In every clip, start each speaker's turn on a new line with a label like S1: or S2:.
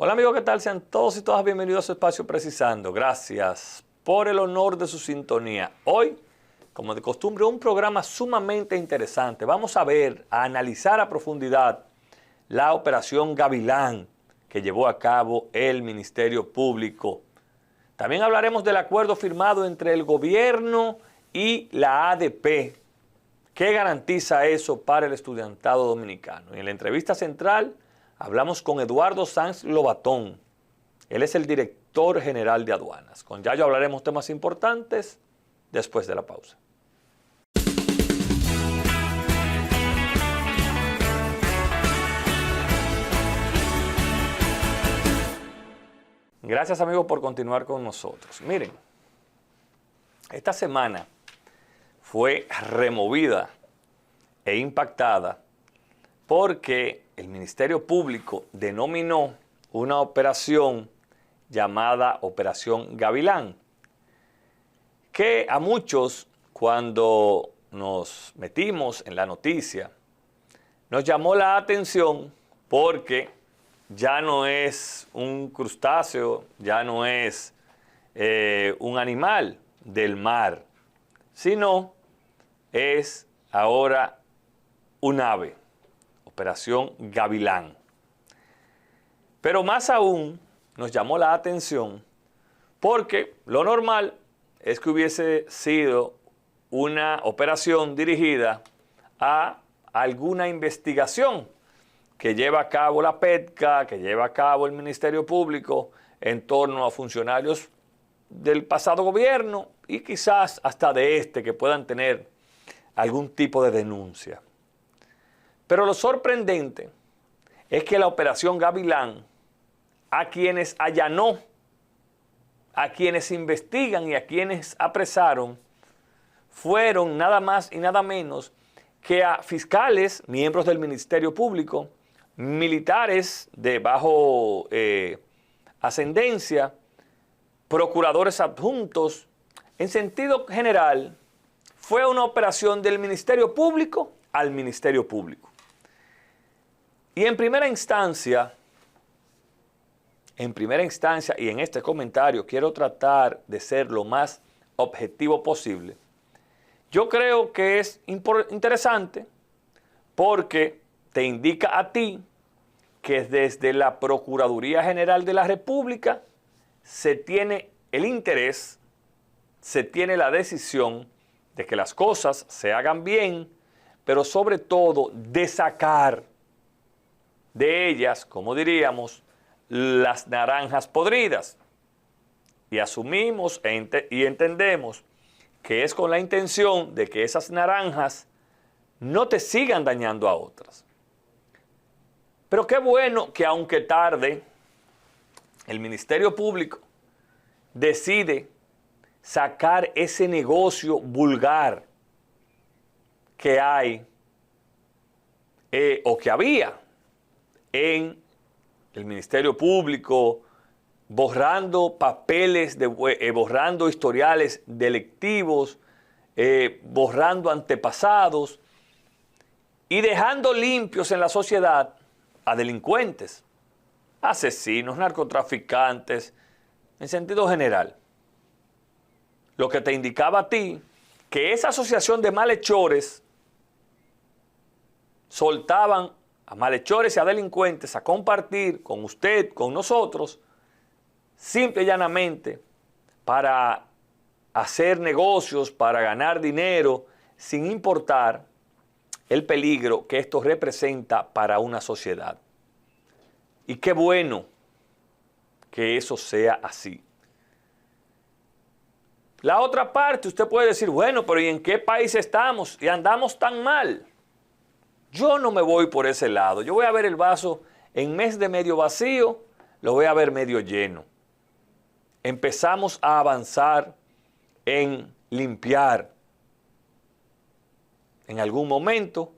S1: Hola amigos, ¿qué tal? Sean todos y todas bienvenidos a su espacio Precisando. Gracias por el honor de su sintonía. Hoy, como de costumbre, un programa sumamente interesante. Vamos a analizar a profundidad la operación Gavilán que llevó a cabo el Ministerio Público. También hablaremos del acuerdo firmado entre el gobierno y la ADP. ¿Qué garantiza eso para el estudiantado dominicano? Y en la entrevista central hablamos con Eduardo Sanz Lobatón. Él es el director general de aduanas. Con Yayo hablaremos temas importantes después de la pausa. Gracias amigos por continuar con nosotros. Miren, esta semana fue removida e impactada porque el Ministerio Público denominó una operación llamada Operación Gavilán, que a muchos, cuando nos metimos en la noticia, nos llamó la atención porque ya no es un crustáceo, ya no es un animal del mar, sino es ahora un ave. Operación Gavilán. Pero más aún nos llamó la atención porque lo normal es que hubiese sido una operación dirigida a alguna investigación que lleva a cabo la PETCA, que lleva a cabo el Ministerio Público en torno a funcionarios del pasado gobierno y quizás hasta de este que puedan tener algún tipo de denuncia. Pero lo sorprendente es que la operación Gavilán, a quienes allanó, a quienes investigan y a quienes apresaron, fueron nada más y nada menos que a fiscales, miembros del Ministerio Público, militares de bajo ascendencia, procuradores adjuntos. En sentido general, fue una operación del Ministerio Público al Ministerio Público. Y en primera instancia y en este comentario quiero tratar de ser lo más objetivo posible. Yo creo que es interesante porque te indica a ti que desde la Procuraduría General de la República se tiene el interés, se tiene la decisión de que las cosas se hagan bien, pero sobre todo de sacar de ellas, como diríamos, las naranjas podridas. Y asumimos y entendemos que es con la intención de que esas naranjas no te sigan dañando a otras. Pero qué bueno que aunque tarde, el Ministerio Público decide sacar ese negocio vulgar que hay o que había en el Ministerio Público, borrando papeles, borrando historiales delictivos, borrando antepasados y dejando limpios en la sociedad a delincuentes, asesinos, narcotraficantes, en sentido general. Lo que te indicaba a ti que esa asociación de malhechores soltaban a malhechores y a delincuentes a compartir con usted, con nosotros, simple y llanamente para hacer negocios, para ganar dinero, sin importar el peligro que esto representa para una sociedad. Y qué bueno que eso sea así. La otra parte, usted puede decir, bueno, pero ¿y en qué país estamos? Y andamos tan mal. Yo no me voy por ese lado. Yo voy a ver el vaso en vez de medio vacío, lo voy a ver medio lleno. Empezamos a avanzar en limpiar en algún momento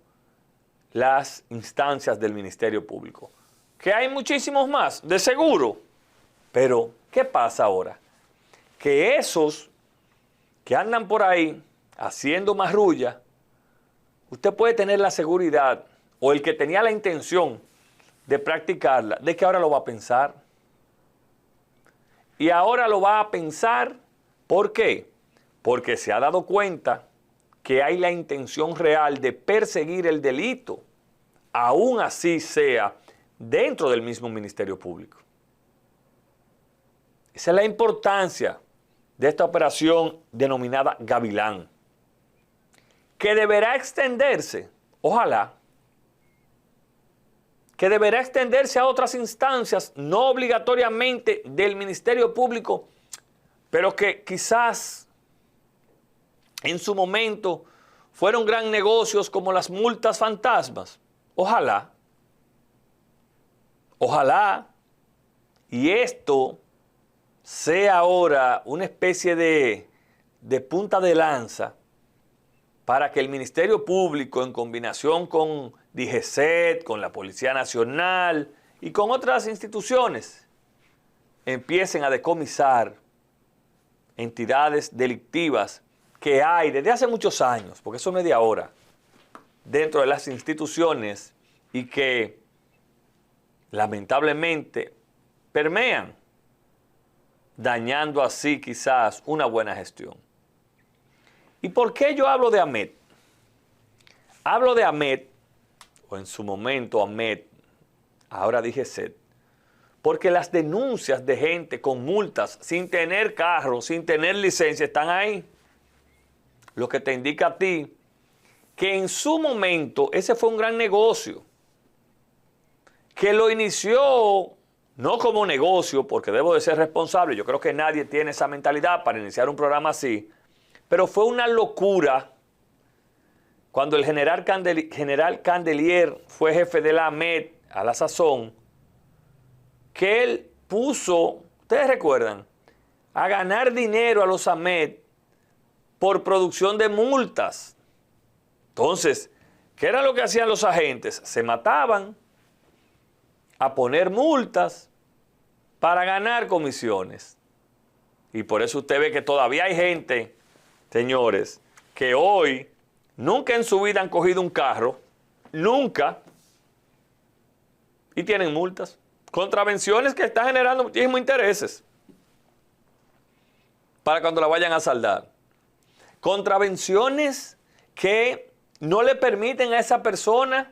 S1: las instancias del Ministerio Público. Que hay muchísimos más, de seguro. Pero, ¿qué pasa ahora? Que esos que andan por ahí haciendo marrulla, usted puede tener la seguridad, o el que tenía la intención de practicarla, de que ahora lo va a pensar. y ahora lo va a pensar. ¿Por qué? Porque se ha dado cuenta que hay la intención real de perseguir el delito, aún así sea dentro del mismo Ministerio Público. Esa es la importancia de esta operación denominada Gavilán, que deberá extenderse, ojalá, que deberá extenderse a otras instancias, no obligatoriamente del Ministerio Público, pero que quizás en su momento fueron gran negocios como las multas fantasmas. Ojalá, ojalá, y esto sea ahora una especie de punta de lanza para que el Ministerio Público, en combinación con DGCET, con la Policía Nacional y con otras instituciones, empiecen a decomisar entidades delictivas que hay desde hace muchos años, porque eso no es de ahora, dentro de las instituciones y que lamentablemente permean, dañando así quizás una buena gestión. ¿Y por qué yo hablo de AMET? Hablo de AMET, o en su momento AMET, ahora DGCET, porque las denuncias de gente con multas, sin tener carro, sin tener licencia, están ahí. Lo que te indica a ti que en su momento ese fue un gran negocio, que lo inició no como negocio, porque debo de ser responsable, yo creo que nadie tiene esa mentalidad para iniciar un programa así, pero fue una locura cuando el general Candelier fue jefe de la AMET a la sazón, que él puso, ustedes recuerdan, a ganar dinero a los AMET por producción de multas. Entonces, ¿qué era lo que hacían los agentes? Se mataban a poner multas para ganar comisiones. Y por eso usted ve que todavía hay gente, señores, que hoy nunca en su vida han cogido un carro, nunca, y tienen multas. Contravenciones que están generando muchísimos intereses para cuando la vayan a saldar. Contravenciones que no le permiten a esa persona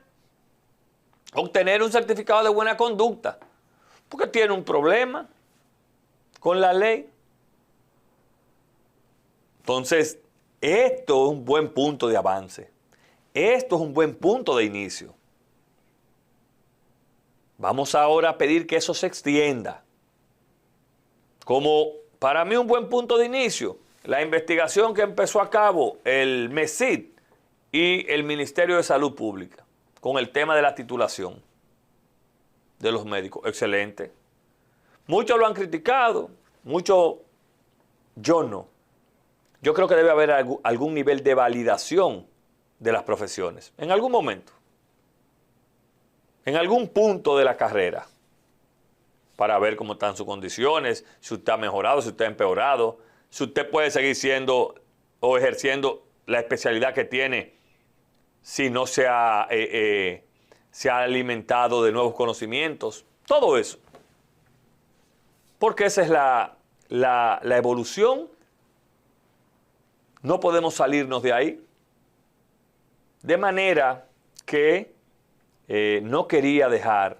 S1: obtener un certificado de buena conducta, porque tiene un problema con la ley. Entonces, esto es un buen punto de avance. Esto es un buen punto de inicio. Vamos ahora a pedir que eso se extienda. Como para mí un buen punto de inicio, la investigación que empezó a cabo el MESID y el Ministerio de Salud Pública con el tema de la titulación de los médicos. Excelente. Muchos lo han criticado, muchos yo no. Yo creo que debe haber algún nivel de validación de las profesiones, en algún momento, en algún punto de la carrera, para ver cómo están sus condiciones, si usted ha mejorado, si usted ha empeorado, si usted puede seguir siendo o ejerciendo la especialidad que tiene si no se ha alimentado de nuevos conocimientos, todo eso. Porque esa es la evolución. No podemos salirnos de ahí. De manera que no quería dejar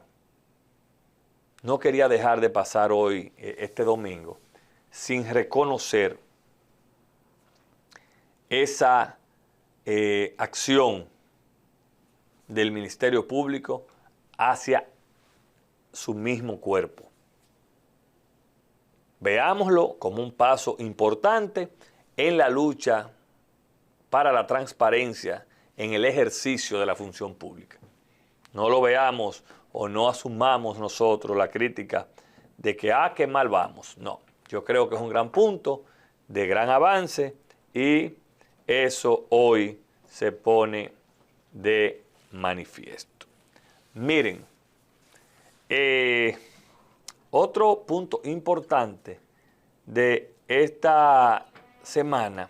S1: de pasar hoy, este domingo, sin reconocer esa acción del Ministerio Público hacia su mismo cuerpo. Veámoslo como un paso importante en la lucha para la transparencia en el ejercicio de la función pública. No lo veamos o no asumamos nosotros la crítica de que, qué mal vamos. No, yo creo que es un gran punto de gran avance y eso hoy se pone de manifiesto. Miren, otro punto importante de esta semana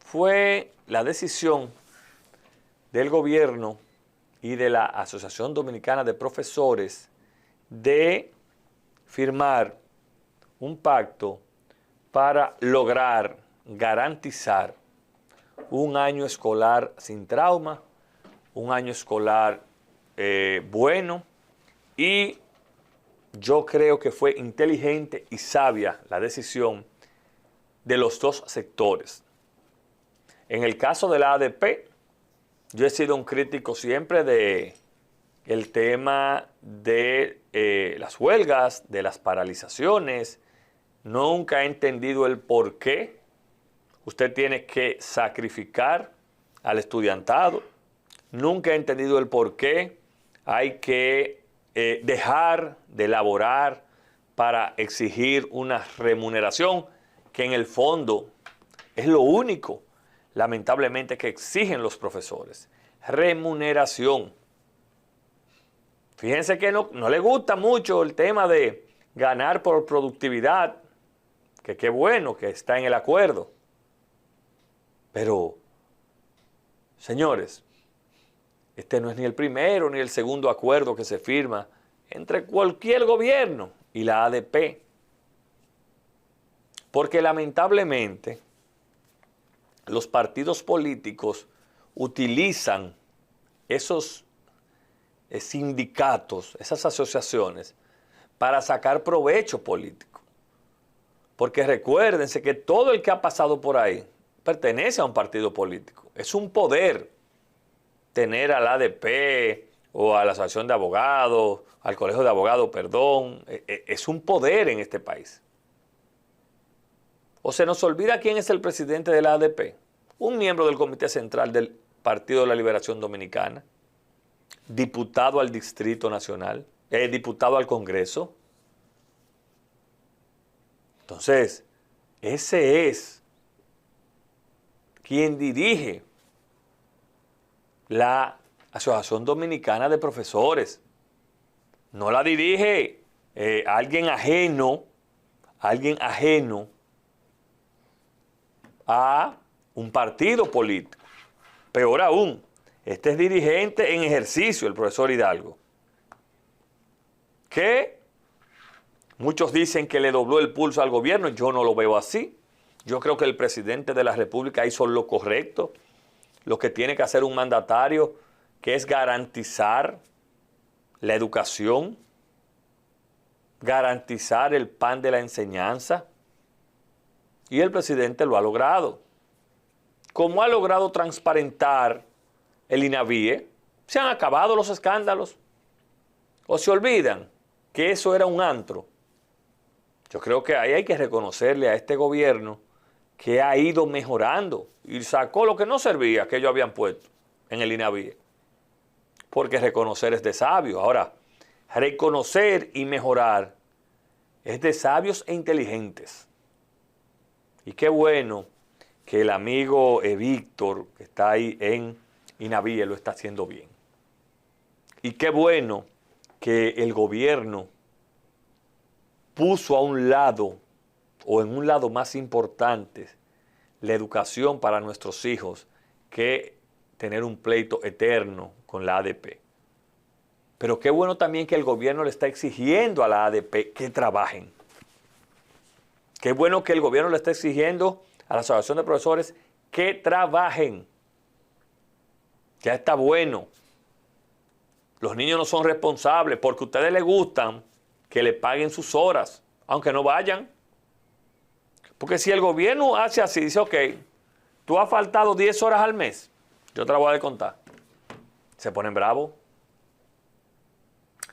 S1: fue la decisión del gobierno y de la Asociación Dominicana de Profesores de firmar un pacto para lograr garantizar un año escolar sin trauma, un año escolar bueno, y yo creo que fue inteligente y sabia la decisión de los dos sectores. En el caso de la ADP, yo he sido un crítico siempre de el tema de las huelgas, de las paralizaciones. Nunca he entendido el por qué usted tiene que sacrificar al estudiantado. Nunca he entendido el por qué hay que dejar de laborar para exigir una remuneración que en el fondo es lo único, lamentablemente, que exigen los profesores. Remuneración. Fíjense que no le gusta mucho el tema de ganar por productividad, que qué bueno que está en el acuerdo. Pero, señores, este no es ni el primero ni el segundo acuerdo que se firma entre cualquier gobierno y la ADP. Porque lamentablemente los partidos políticos utilizan esos sindicatos, esas asociaciones, para sacar provecho político. Porque recuérdense que todo el que ha pasado por ahí pertenece a un partido político. Es un poder tener al ADP o a la Asociación de Abogados, al Colegio de Abogados, perdón. Es un poder en este país. O se nos olvida quién es el presidente de la ADP, un miembro del Comité Central del Partido de la Liberación Dominicana, diputado al Distrito Nacional, diputado al Congreso. Entonces, ese es quien dirige la Asociación Dominicana de Profesores. No la dirige alguien ajeno a un partido político. Peor aún, este es dirigente en ejercicio, el profesor Hidalgo, que muchos dicen que le dobló el pulso al gobierno. Yo no lo veo así. Yo creo que el presidente de la República hizo lo correcto, lo que tiene que hacer un mandatario, que es garantizar la educación, garantizar el pan de la enseñanza, y el presidente lo ha logrado. Como ha logrado transparentar el INAVIE, se han acabado los escándalos. ¿O se olvidan que eso era un antro? Yo creo que ahí hay que reconocerle a este gobierno que ha ido mejorando y sacó lo que no servía, que ellos habían puesto en el INAVIE. Porque reconocer es de sabio. Ahora, reconocer y mejorar es de sabios e inteligentes. Y qué bueno que el amigo Víctor, que está ahí en INAVIE, lo está haciendo bien. Y qué bueno que el gobierno puso a un lado, o en un lado más importante, la educación para nuestros hijos, que tener un pleito eterno con la ADP. Pero qué bueno también que el gobierno le está exigiendo a la ADP que trabajen. Qué bueno que el gobierno le está exigiendo a la Asociación de Profesores que trabajen. Ya está bueno. Los niños no son responsables porque a ustedes les gustan que le paguen sus horas, aunque no vayan. Porque si el gobierno hace así, dice, ok, tú has faltado 10 horas al mes, yo te la voy a descontar. Se ponen bravos,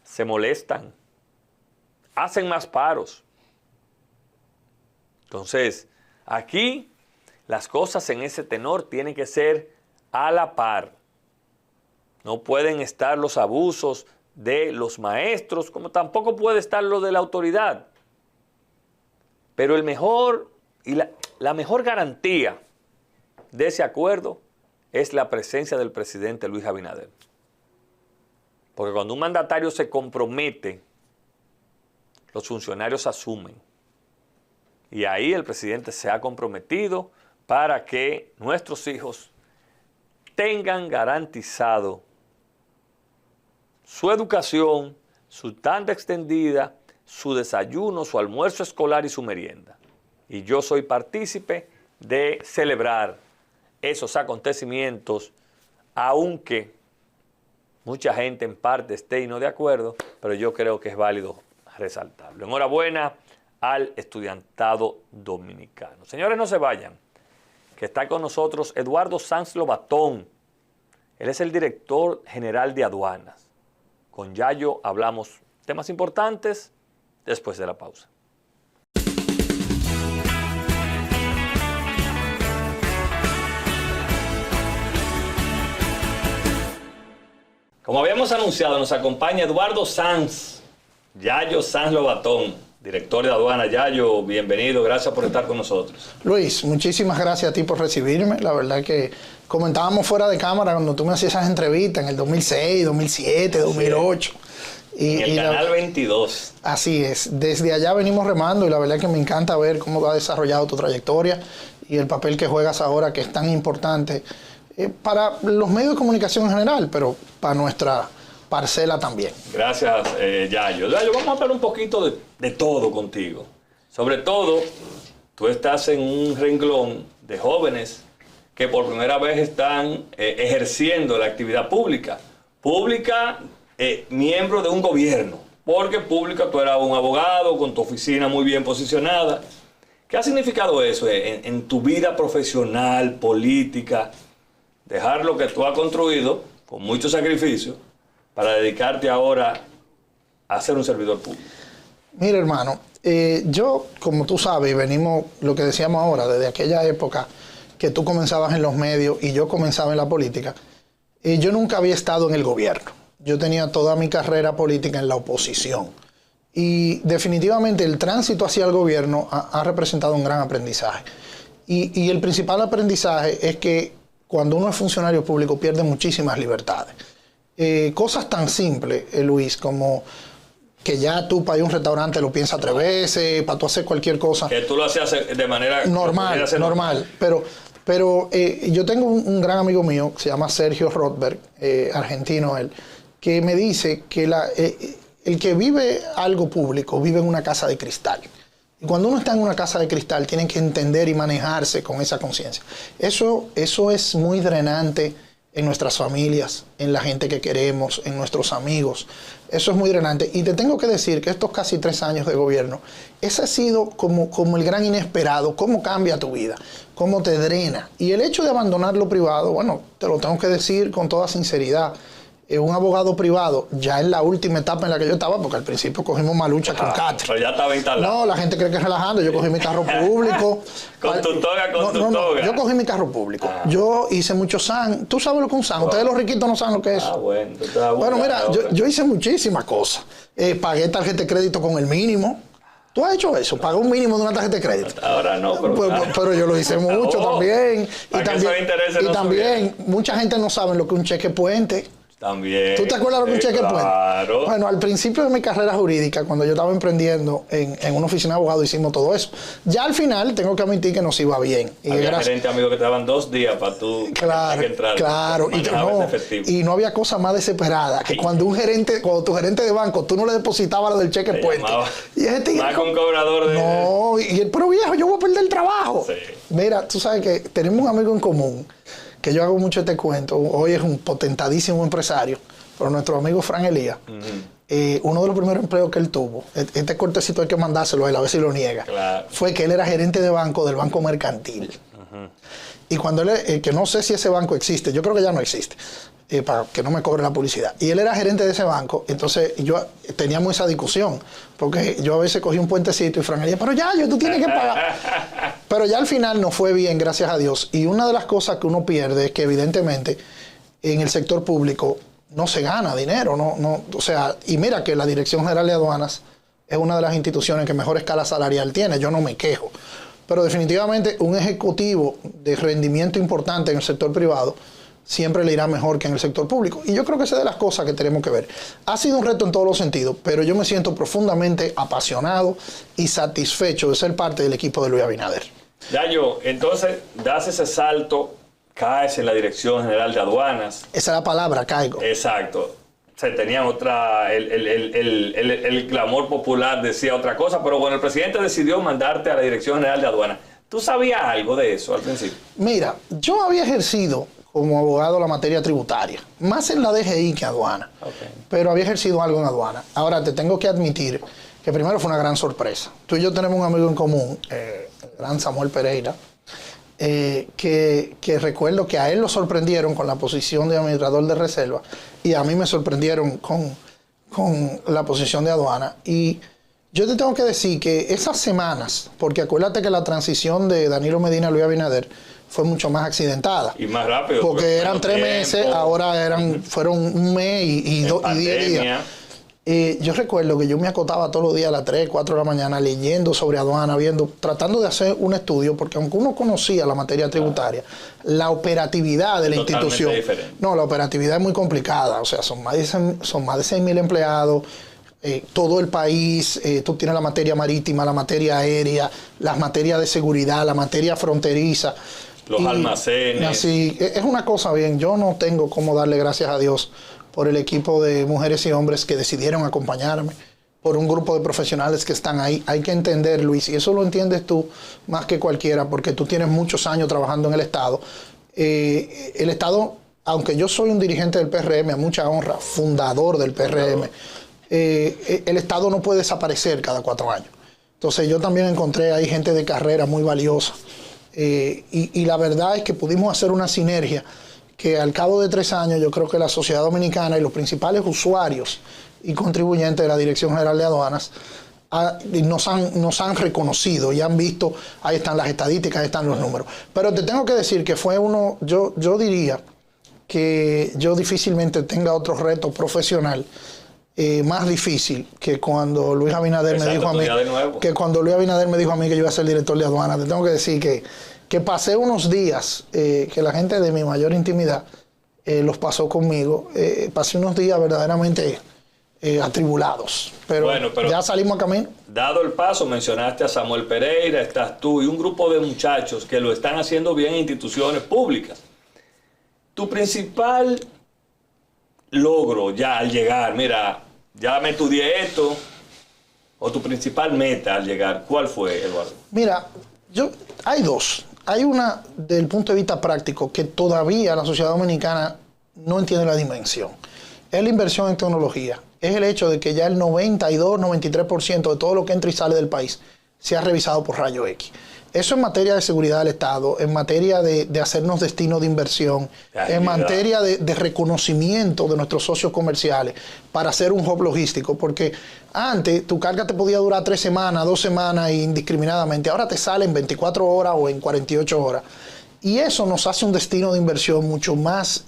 S1: se molestan, hacen más paros. Entonces, aquí las cosas en ese tenor tienen que ser a la par. No pueden estar los abusos de los maestros, como tampoco puede estar lo de la autoridad. Pero el mejor y la mejor garantía de ese acuerdo es la presencia del presidente Luis Abinader. Porque cuando un mandatario se compromete, los funcionarios asumen. Y ahí el presidente se ha comprometido para que nuestros hijos tengan garantizado su educación, su tanda extendida, su desayuno, su almuerzo escolar y su merienda. Y yo soy partícipe de celebrar esos acontecimientos, aunque mucha gente en parte esté y no de acuerdo, pero yo creo que es válido resaltarlo. Enhorabuena al estudiantado dominicano. Señores, no se vayan, que está con nosotros Eduardo Sanz Lobatón. Él es el director general de aduanas. Con Yayo hablamos temas importantes después de la pausa. Como habíamos anunciado, nos acompaña Eduardo Sanz, Yayo Sanz Lobatón, director de aduana. Yayo, bienvenido, gracias por estar con nosotros.
S2: Luis, muchísimas gracias a ti por recibirme. La verdad que comentábamos fuera de cámara cuando tú me hacías esas entrevistas en el 2006, 2007, 2008.
S1: En el Canal 22.
S2: Así es, desde allá venimos remando y la verdad que me encanta ver cómo ha desarrollado tu trayectoria y el papel que juegas ahora, que es tan importante para los medios de comunicación en general, pero para nuestra parcela también.
S1: Gracias, Yayo. Yayo, vamos a hablar un poquito de todo contigo. Sobre todo, tú estás en un renglón de jóvenes que por primera vez están ejerciendo la actividad pública. Miembro de un gobierno, porque pública tú eras un abogado con tu oficina muy bien posicionada. ¿Qué ha significado eso en tu vida profesional, política? Dejar lo que tú has construido con mucho sacrificio para dedicarte ahora a ser un servidor público.
S2: Mira, hermano, yo, como tú sabes, venimos, lo que decíamos ahora, desde aquella época que tú comenzabas en los medios y yo comenzaba en la política, yo nunca había estado en el gobierno. Yo tenía toda mi carrera política en la oposición. Y definitivamente el tránsito hacia el gobierno ha representado un gran aprendizaje. Y el principal aprendizaje es que cuando uno es funcionario público pierde muchísimas libertades. Cosas tan simples, Luis, como que ya tú para ir a un restaurante lo piensas 3 veces, para tú hacer cualquier cosa.
S1: Que tú lo hacías de manera
S2: normal. Pero yo tengo un gran amigo mío, que se llama Sergio Rothberg, argentino él, que me dice que el que vive algo público vive en una casa de cristal. Y cuando uno está en una casa de cristal, tienen que entender y manejarse con esa conciencia. Eso es muy drenante en nuestras familias, en la gente que queremos, en nuestros amigos. Eso es muy drenante. Y te tengo que decir que estos casi 3 años de gobierno, ese ha sido como el gran inesperado. Cómo cambia tu vida, cómo te drena. Y el hecho de abandonar lo privado, bueno, te lo tengo que decir con toda sinceridad. Un abogado privado, ya en la última etapa en la que yo estaba, porque al principio cogimos malucha con Catre.
S1: Pero ya estaba instalado.
S2: No, la gente cree que es relajando. Yo cogí mi carro público.
S1: Con tu toga.
S2: No, yo cogí mi carro público. Yo hice muchos SAN. ¿Tú sabes lo que es un SAN? Ustedes los riquitos no saben lo que es.
S1: Bueno.
S2: Bueno, mira, yo hice muchísimas cosas. Pagué tarjeta de crédito con el mínimo. ¿Tú has hecho eso? ¿Pagué un mínimo de una tarjeta de crédito?
S1: Ahora no,
S2: pero yo lo hice mucho también. Y también mucha gente no sabe lo que es un cheque puente.
S1: También.
S2: ¿Tú te acuerdas de lo que un cheque puente?
S1: Claro.
S2: Bueno, al principio de mi carrera jurídica, cuando yo estaba emprendiendo en una oficina de abogado, hicimos todo eso. Ya al final, tengo que admitir que nos iba bien.
S1: Había gerente amigo que te daban 2 días para tú entrar.
S2: Claro. Y no había cosa más desesperada que cuando tu gerente de banco, tú no le depositabas lo del cheque puente. Y ese tigre,
S1: más con un cobrador de...
S2: No, pero viejo, yo voy a perder el trabajo.
S1: Sí.
S2: Mira, tú sabes que tenemos un amigo en común, que yo hago mucho este cuento. Hoy es un potentadísimo empresario, pero nuestro amigo Fran Elías, uno de los primeros empleos que él tuvo, este cortecito hay que mandárselo a él, a ver si lo niega,
S1: claro,
S2: fue que él era gerente de banco del Banco Mercantil. Y cuando él, que no sé si ese banco existe, yo creo que ya no existe, para que no me cobre la publicidad. Y él era gerente de ese banco, entonces yo teníamos esa discusión, porque yo a veces cogí un puentecito y Fran decía, pero ya, tú tienes que pagar. Pero ya al final nos fue bien, gracias a Dios. Y una de las cosas que uno pierde es que evidentemente en el sector público no se gana dinero, o sea, y mira que la Dirección General de Aduanas es una de las instituciones que mejor escala salarial tiene, yo no me quejo. Pero definitivamente un ejecutivo de rendimiento importante en el sector privado siempre le irá mejor que en el sector público. Y yo creo que esa es de las cosas que tenemos que ver. Ha sido un reto en todos los sentidos, pero yo me siento profundamente apasionado y satisfecho de ser parte del equipo de Luis Abinader.
S1: Yayo, entonces das ese salto, caes en la Dirección General de Aduanas.
S2: Esa es la palabra, caigo.
S1: Exacto. se tenían otra, el clamor popular decía otra cosa, pero bueno, el presidente decidió mandarte a la Dirección General de Aduana. ¿Tú sabías algo de eso al principio?
S2: Mira, yo había ejercido como abogado la materia tributaria, más en la DGI que aduana, pero había ejercido algo en aduana. Ahora te tengo que admitir que primero fue una gran sorpresa. Tú y yo tenemos un amigo en común, el gran Samuel Pereira, que recuerdo que a él lo sorprendieron con la posición de administrador de reserva y a mí me sorprendieron con la posición de aduana. Y yo te tengo que decir que esas semanas, porque acuérdate que la transición de Danilo Medina a Luis Abinader fue mucho más accidentada.
S1: Y más rápido.
S2: Porque eran 3 meses, ahora fueron un mes y 10 días. Yo recuerdo que yo me acostaba todos los días a las 3, 4 de la mañana leyendo sobre aduana, tratando de hacer un estudio, porque aunque uno conocía la materia tributaria, la operatividad de la institución, no, la operatividad es muy complicada, o sea, son más de 6.000 empleados, todo el país, tú tienes la materia marítima, la materia aérea, las materias de seguridad, la materia fronteriza.
S1: Los almacenes.
S2: Así, es una cosa bien, yo no tengo cómo darle gracias a Dios por el equipo de mujeres y hombres que decidieron acompañarme, por un grupo de profesionales que están ahí. Hay que entender, Luis, y eso lo entiendes tú más que cualquiera, porque tú tienes muchos años trabajando en el Estado. El Estado, aunque yo soy un dirigente del PRM, a mucha honra, fundador del PRM, el Estado no puede desaparecer cada 4 años. Entonces yo también encontré ahí gente de carrera muy valiosa. Y la verdad es que pudimos hacer una sinergia que al cabo de 3 años yo creo que la sociedad dominicana y los principales usuarios y contribuyentes de la Dirección General de Aduanas nos han reconocido y han visto, ahí están las estadísticas, ahí están los números. Pero te tengo que decir que fue yo diría que yo difícilmente tenga otro reto profesional más difícil que cuando Luis Abinader me dijo a mí que yo iba a ser director de aduana. Te tengo que decir que pasé unos días que la gente de mi mayor intimidad los pasó conmigo. Pasé unos días verdaderamente atribulados, pero ya salimos a camino.
S1: Dado el paso, mencionaste a Samuel Pereira, estás tú y un grupo de muchachos que lo están haciendo bien en instituciones públicas. Tu principal logro ya al llegar, mira, ya me estudié esto, o tu principal meta al llegar, ¿cuál fue, Eduardo?
S2: Mira, hay dos. Hay una del punto de vista práctico que todavía la sociedad dominicana no entiende la dimensión. Es la inversión en tecnología. Es el hecho de que ya el 92-93% de todo lo que entra y sale del país se ha revisado por rayo X. Eso en materia de seguridad del Estado, en materia de hacernos destino de inversión, en materia de reconocimiento de nuestros socios comerciales para hacer un hub logístico, porque antes tu carga te podía durar 3 semanas, 2 semanas indiscriminadamente, ahora te sale en 24 horas o en 48 horas. Y eso nos hace un destino de inversión mucho más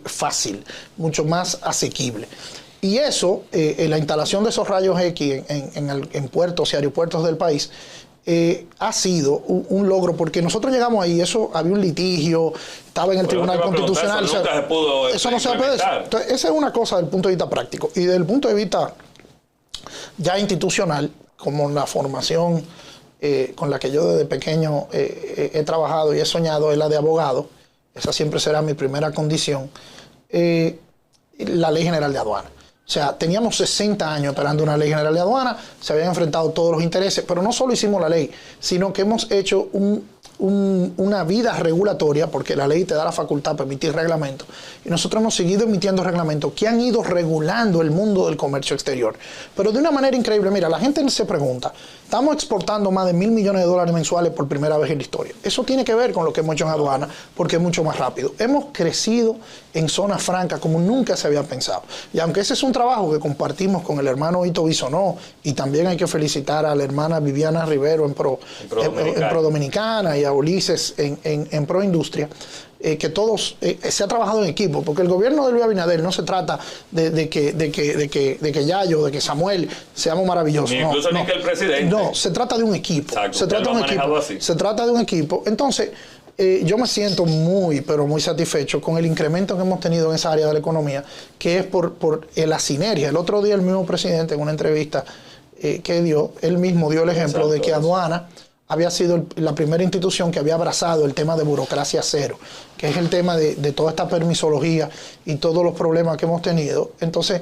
S2: fácil, mucho más asequible. Y eso, la instalación de esos rayos X en puertos y aeropuertos del país, ha sido un logro, porque nosotros llegamos ahí, eso había un litigio, estaba en el Tribunal Constitucional. Eso no se puede. Entonces, esa es una cosa del punto de vista práctico. Y desde el punto de vista ya institucional, como la formación con la que yo desde pequeño he trabajado y he soñado, es la de abogado. Esa siempre será mi primera condición. La Ley General de Aduana. O sea, teníamos 60 años esperando una ley general de aduana, se habían enfrentado todos los intereses, pero no solo hicimos la ley, sino que hemos hecho una vida regulatoria, porque la ley te da la facultad para emitir reglamentos, y nosotros hemos seguido emitiendo reglamentos que han ido regulando el mundo del comercio exterior, pero de una manera increíble. Mira, la gente se pregunta, estamos exportando más de $1.000 millones mensuales por primera vez en la historia. Eso tiene que ver con lo que hemos hecho en aduana, porque es mucho más rápido. Hemos crecido en zonas francas como nunca se había pensado. Y aunque ese es un trabajo que compartimos con el hermano Ito Bisonó, y también hay que felicitar a la hermana Viviana Rivero en Pro Dominicana y a Ulises en Pro Industria, que todos se ha trabajado en equipo, porque el gobierno de Luis Abinader no se trata de que Yayo, de que Samuel seamos maravillosos.
S1: Ni incluso ni que el presidente.
S2: No, se trata de un equipo.
S1: Exacto,
S2: se trata de un equipo. Entonces, yo me siento muy, pero muy satisfecho con el incremento que hemos tenido en esa área de la economía, que es por la sinergia. El otro día el mismo presidente en una entrevista que dio, él mismo dio el ejemplo de que aduana había sido la primera institución que había abrazado el tema de burocracia cero, que es el tema de toda esta permisología y todos los problemas que hemos tenido. Entonces,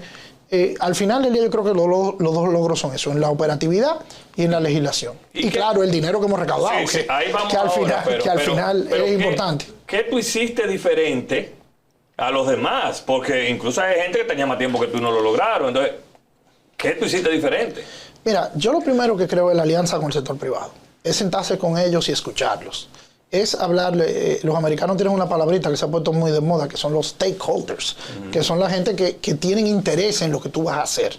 S2: al final del día yo creo que los dos logros son eso, en la operatividad y en la legislación. Y claro, el dinero que hemos recaudado,
S1: sí, ahí vamos
S2: que al final es importante.
S1: ¿Qué tú hiciste diferente a los demás? Porque incluso hay gente que tenía más tiempo que tú no lo lograron. Entonces, ¿qué tú hiciste diferente?
S2: Mira, yo lo primero que creo es la alianza con el sector privado. Es sentarse con ellos y escucharlos. Es hablarle, los americanos tienen una palabrita que se ha puesto muy de moda, que son los stakeholders, que son la gente que tienen interés en lo que tú vas a hacer.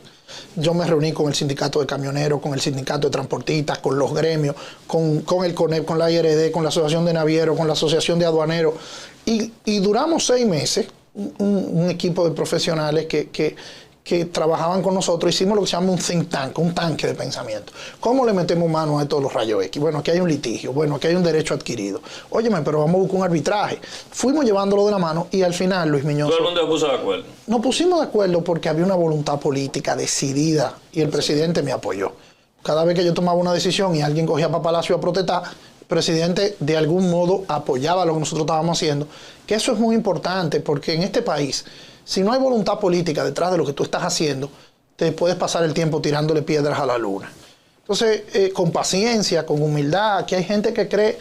S2: Yo me reuní con el sindicato de camioneros, con el sindicato de transportistas, con los gremios, con el CONEP, con la IRD, con la asociación de navieros, con la asociación de aduaneros, y duramos 6 meses, un equipo de profesionales que trabajaban con nosotros. Hicimos lo que se llama un think tank, un tanque de pensamiento. ¿Cómo le metemos mano a todos los rayos X? Bueno, aquí hay un litigio, bueno, aquí hay un derecho adquirido. Óyeme, pero vamos a buscar un arbitraje. Fuimos llevándolo de la mano y al final, Luis Miñoso...
S1: ¿Todo el mundo se puso de acuerdo?
S2: Nos pusimos de acuerdo porque había una voluntad política decidida y el presidente me apoyó. Cada vez que yo tomaba una decisión y alguien cogía para Palacio a protestar, el presidente de algún modo apoyaba lo que nosotros estábamos haciendo, que eso es muy importante porque en este país... Si no hay voluntad política detrás de lo que tú estás haciendo, te puedes pasar el tiempo tirándole piedras a la luna. Entonces, con paciencia, con humildad, aquí hay gente que cree...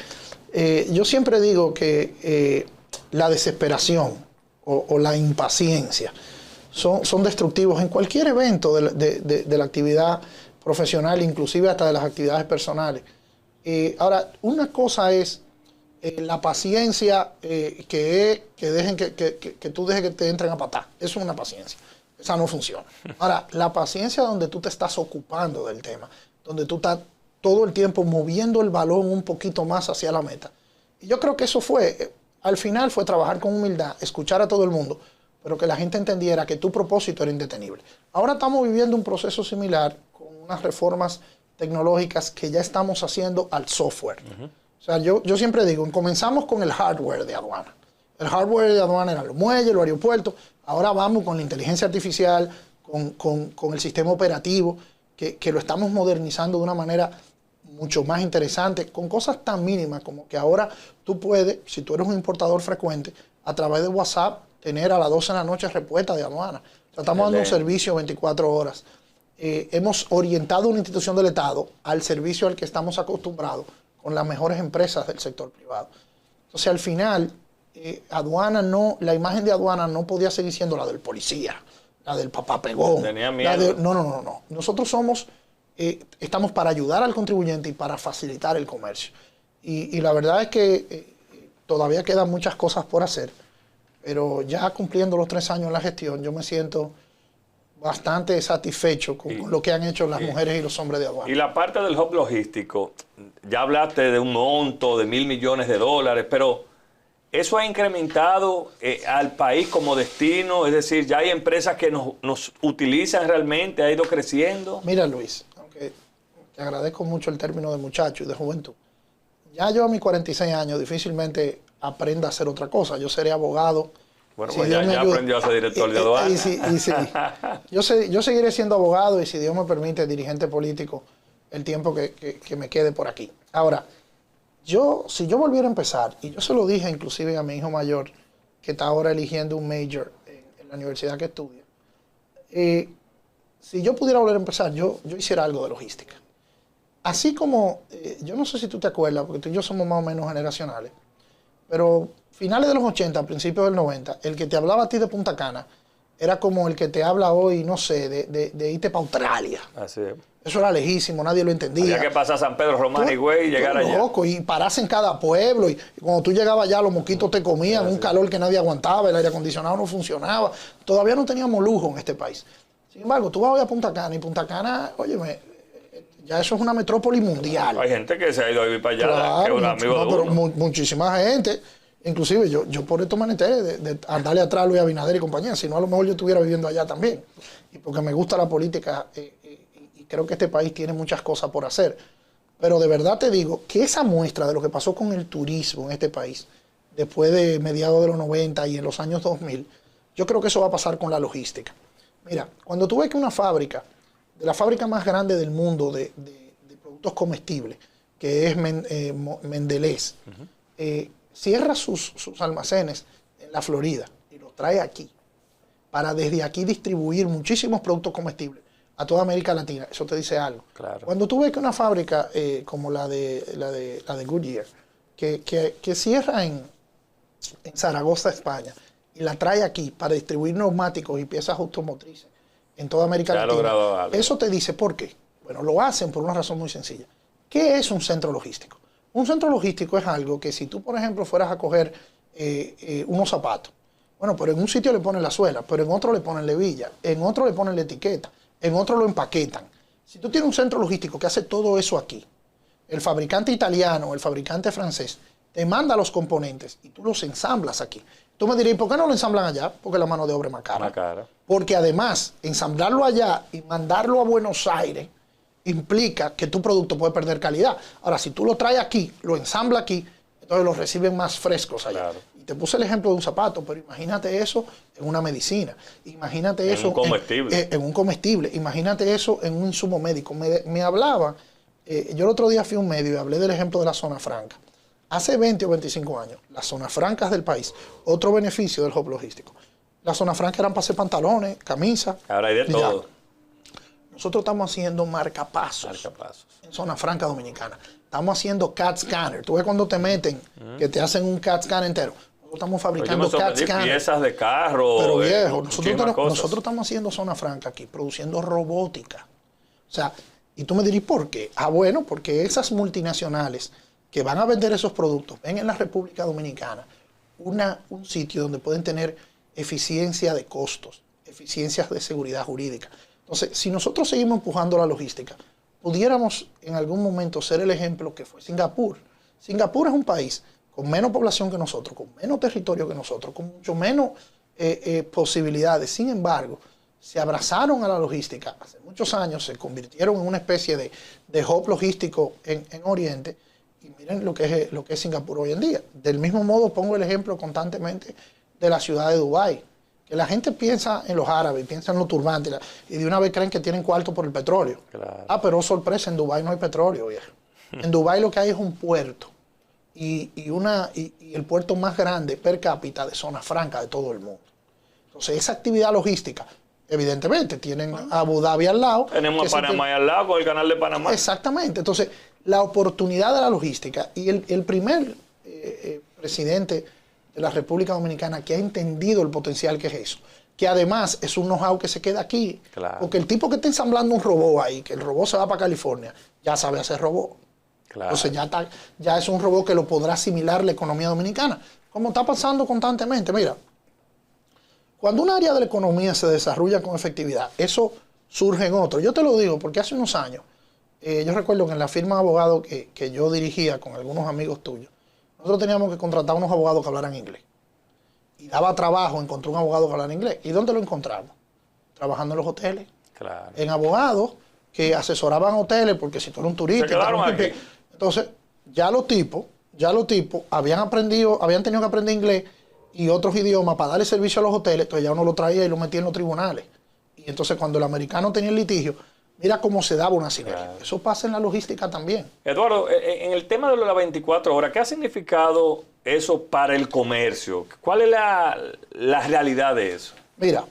S2: yo siempre digo que la desesperación o la impaciencia son destructivos en cualquier evento de la actividad profesional, inclusive hasta de las actividades personales. Ahora, una cosa es... la paciencia que tú dejes que te entren a patar. Eso es una paciencia. Esa no funciona. Ahora, la paciencia donde tú te estás ocupando del tema, donde tú estás todo el tiempo moviendo el balón un poquito más hacia la meta. Y yo creo que eso fue, al final fue trabajar con humildad, escuchar a todo el mundo, pero que la gente entendiera que tu propósito era indetenible. Ahora estamos viviendo un proceso similar con unas reformas tecnológicas que ya estamos haciendo al software. O sea, yo siempre digo, comenzamos con el hardware de aduana. El hardware de aduana eran los muelles, los aeropuertos. Ahora vamos con la inteligencia artificial, con el sistema operativo, que lo estamos modernizando de una manera mucho más interesante, con cosas tan mínimas como que ahora tú puedes, si tú eres un importador frecuente, a través de WhatsApp, tener a las 12 de la noche respuesta de aduana. O sea, estamos dando un servicio 24 horas. Hemos orientado una institución del Estado al servicio al que estamos acostumbrados, con las mejores empresas del sector privado. Entonces, al final, la imagen de aduana no podía seguir siendo la del policía, la del papá pegón.
S1: Tenía miedo.
S2: No. Nosotros estamos para ayudar al contribuyente y para facilitar el comercio. Y la verdad es que todavía quedan muchas cosas por hacer, pero ya cumpliendo los 3 años en la gestión, yo me siento bastante satisfecho con lo que han hecho las mujeres y los hombres de aduana.
S1: Y la parte del hub logístico, ya hablaste de un monto de $1.000 millones, pero ¿eso ha incrementado al país como destino? Es decir, ¿ya hay empresas que nos utilizan realmente? ¿Ha ido creciendo?
S2: Mira, Luis, aunque te agradezco mucho el término de muchacho y de juventud, ya yo a mis 46 años difícilmente aprenda a hacer otra cosa. Yo seré abogado.
S1: Bueno, pues ya aprendió a ser director de aduana.
S2: Yo seguiré siendo abogado y, si Dios me permite, dirigente político el tiempo que me quede por aquí. Ahora, si yo volviera a empezar, y yo se lo dije inclusive a mi hijo mayor, que está ahora eligiendo un major en la universidad que estudia, si yo pudiera volver a empezar, yo hiciera algo de logística. Así como, yo no sé si tú te acuerdas, porque tú y yo somos más o menos generacionales, pero finales de los 80, principios del 90, el que te hablaba a ti de Punta Cana era como el que te habla hoy, no sé, de irte para Australia.
S1: Así es.
S2: Eso era lejísimo, nadie lo entendía.
S1: Había que pasar San Pedro Román y Güey y llegar allá.
S2: Loco, y pararse en cada pueblo. Y cuando tú llegabas allá, los mosquitos te comían, un calor que nadie aguantaba, el aire acondicionado no funcionaba. Todavía no teníamos lujo en este país. Sin embargo, tú vas hoy a Punta Cana y Punta Cana, óyeme, ya eso es una metrópoli mundial.
S1: Hay gente que se ha ido a vivir para allá,
S2: claro,
S1: que es un amigo de uno.
S2: Muchísima gente. Inclusive yo por esto maneté de andarle atrás a Luis Abinader y compañía. Si no, a lo mejor yo estuviera viviendo allá también. Y porque me gusta la política y creo que este país tiene muchas cosas por hacer. Pero de verdad te digo que esa muestra de lo que pasó con el turismo en este país, después de mediados de los 90 y en los años 2000, yo creo que eso va a pasar con la logística. Mira, cuando tú ves que una fábrica, de la fábrica más grande del mundo de productos comestibles, que es Mendelez, cierra sus almacenes en la Florida y los trae aquí para desde aquí distribuir muchísimos productos comestibles a toda América Latina. Eso te dice algo.
S1: Claro.
S2: Cuando tú ves que una fábrica como la de Goodyear, que cierra en Zaragoza, España, y la trae aquí para distribuir neumáticos y piezas automotrices en toda América Latina, eso te dice por qué. Bueno, lo hacen por una razón muy sencilla. ¿Qué es un centro logístico? Un centro logístico es algo que si tú, por ejemplo, fueras a coger unos zapatos, bueno, pero en un sitio le ponen la suela, pero en otro le ponen la hebilla, en otro le ponen la etiqueta, en otro lo empaquetan. Si tú tienes un centro logístico que hace todo eso aquí, el fabricante italiano, el fabricante francés, te manda los componentes y tú los ensamblas aquí. Tú me dirías, ¿por qué no lo ensamblan allá? Porque la mano de obra es más cara.
S1: Más cara.
S2: Porque además, ensamblarlo allá y mandarlo a Buenos Aires implica que tu producto puede perder calidad. Ahora, si tú lo traes aquí, lo ensamblas aquí, entonces los reciben más frescos allá. Claro. Y te puse el ejemplo de un zapato, pero imagínate eso en una medicina. Imagínate eso
S1: un comestible.
S2: En un comestible. Imagínate eso en un insumo médico. Me hablaba, yo el otro día fui a un medio y hablé del ejemplo de la zona franca. Hace 20 o 25 años, las zonas francas del país, otro beneficio del hub logístico. Las zonas francas eran para hacer pantalones, camisas.
S1: Ahora hay de todo.
S2: Nosotros estamos haciendo marcapasos en zona franca dominicana. Estamos haciendo CAT scanner. Tú ves cuando te meten, que te hacen un CAT scan entero. Nosotros estamos fabricando CAT scanner.
S1: Piezas de carro.
S2: Pero viejo, nosotros estamos haciendo zona franca aquí, produciendo robótica. O sea, y tú me dirás, ¿por qué? Ah, bueno, porque esas multinacionales que van a vender esos productos ven en la República Dominicana un sitio donde pueden tener eficiencia de costos, eficiencias de seguridad jurídica. Entonces, si nosotros seguimos empujando la logística, pudiéramos en algún momento ser el ejemplo que fue Singapur. Singapur es un país con menos población que nosotros, con menos territorio que nosotros, con mucho menos posibilidades. Sin embargo, se abrazaron a la logística. Hace muchos años se convirtieron en una especie de hub logístico en Oriente. Y miren lo que es Singapur hoy en día. Del mismo modo pongo el ejemplo constantemente de la ciudad de Dubái. Que la gente piensa en los árabes, piensa en los turbantes y de una vez creen que tienen cuarto por el petróleo. Claro. Ah, pero sorpresa, en Dubái no hay petróleo, viejo. En Dubái lo que hay es un puerto. Y el puerto más grande per cápita de zona franca de todo el mundo. Entonces, esa actividad logística, evidentemente, tienen a Abu Dhabi al lado.
S1: Tenemos a Panamá ahí al lado con el canal de Panamá.
S2: Exactamente. Entonces, la oportunidad de la logística y el primer presidente de la República Dominicana que ha entendido el potencial que es eso, que además es un know-how que se queda aquí, claro. Porque el tipo que está ensamblando un robot ahí, que el robot se va para California, ya sabe hacer robot. Claro. Entonces ya es un robot que lo podrá asimilar la economía dominicana, como está pasando constantemente. Mira, cuando un área de la economía se desarrolla con efectividad, eso surge en otro. Yo te lo digo porque hace unos años, yo recuerdo que en la firma de abogados que yo dirigía con algunos amigos tuyos, nosotros teníamos que contratar unos abogados que hablaran inglés. Y daba trabajo encontrar un abogado que hablara inglés. ¿Y dónde lo encontramos? Trabajando en los hoteles. Claro. En abogados que asesoraban hoteles, porque si tú eres un turista... Entonces, ya los tipos habían tenido que aprender inglés y otros idiomas para darle servicio a los hoteles, entonces ya uno lo traía y lo metía en los tribunales. Y entonces cuando el americano tenía el litigio, mira cómo se daba una sinergia. Claro. Eso pasa en la logística también.
S1: Eduardo, en el tema de las 24 horas, ¿qué ha significado eso para el comercio? ¿Cuál es la realidad de eso?
S2: Mira,